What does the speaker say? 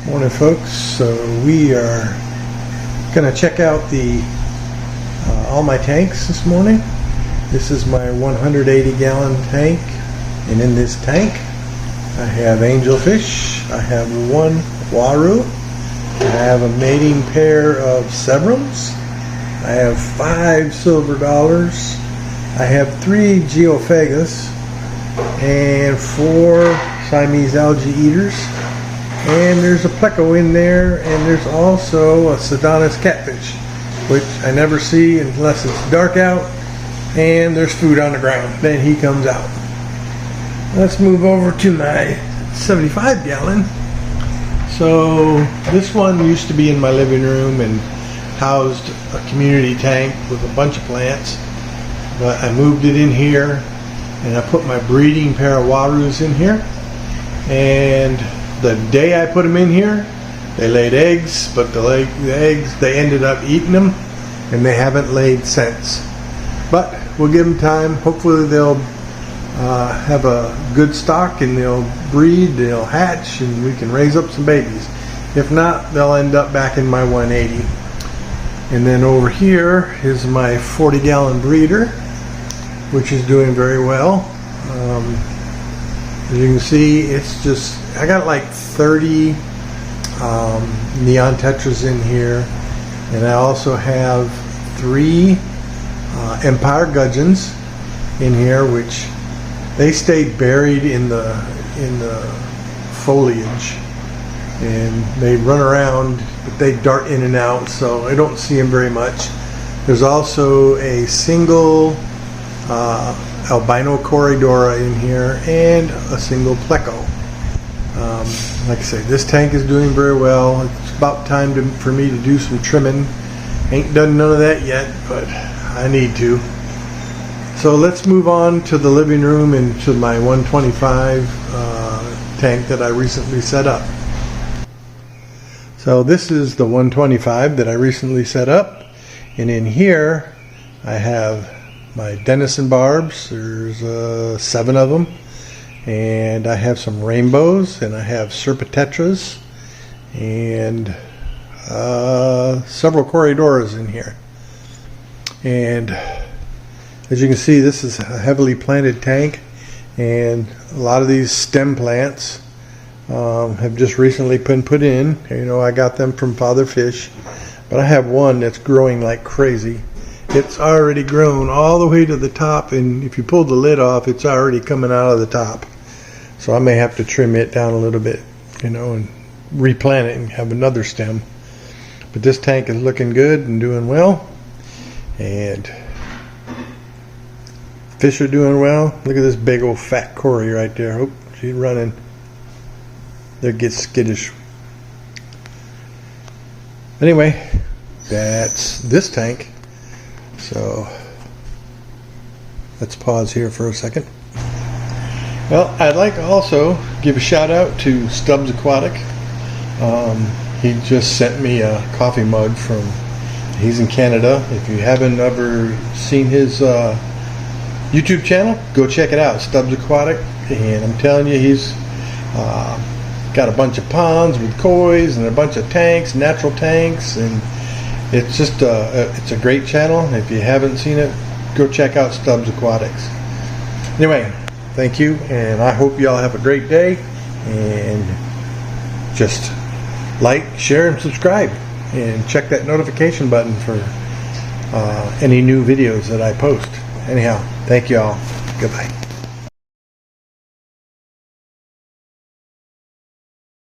Morning, folks. So we are going to check out the all my tanks this morning. This is my 180-gallon tank, and in this tank I have angelfish, I have one waru, I have a mating pair of sebrums, I have 5 silver dollars, I have 3 geophagus, and 4 Siamese algae eaters. And there's a pleco in there, and there's also a Sedonis catfish, which I never see unless it's dark out and there's food on the ground. Then he comes out. Let's move over to my 75-gallon. So this one used to be in my living room and housed a community tank with a bunch of plants, but I moved it in here and I put my breeding pair of warus in here. And the day I put them in here, they laid eggs, but the eggs, they ended up eating them, and they haven't laid since. But we'll give them time. Hopefully they'll have a good stock, and they'll breed, they'll hatch, and we can raise up some babies. If not, they'll end up back in my 180. And then over here is my 40-gallon breeder, which is doing very well. As you can see, it's just, I got like 30 neon tetras in here, and I also have 3 empire gudgeons in here, which they stayed buried in the foliage, and they run around, but they dart in and out, so I don't see them very much. There's also a single albino corridora in here and a single pleco. Like I say, this tank is doing very well. It's about time for me to do some trimming. Ain't done none of that yet, but I need to. So let's move on to the living room and to my 125 tank that I recently set up. So this is the 125 that I recently set up, and in here I have my Denison barbs. There's 7 of them, and I have some rainbows, and I have serpatetras, and several corridoras in here. And as you can see, this is a heavily planted tank, and a lot of these stem plants have just recently been put in. You know, I got them from Father Fish, but I have one that's growing like crazy. It's already grown all the way to the top, and if you pull the lid off, it's already coming out of the top. So I may have to trim it down a little bit, you know, and replant it and have another stem. But this tank is looking good and doing well, and fish are doing well. Look at this big old fat Cory right there. Oh, she's running. There gets skittish. Anyway, that's this tank. So let's pause here for a second. Well, I'd like to also give a shout out to Stubbs Aquatic. He just sent me a coffee mug he's in Canada. If you haven't ever seen his YouTube channel, go check it out, Stubbs Aquatic. And I'm telling you, he's got a bunch of ponds with kois and a bunch of tanks, natural tanks, and it's just it's a great channel. If you haven't seen it, go check out Stubbs Aquatics. Anyway, thank you, and I hope you all have a great day, and just like, share, and subscribe, and check that notification button for any new videos that I post. Anyhow, thank you all. Goodbye.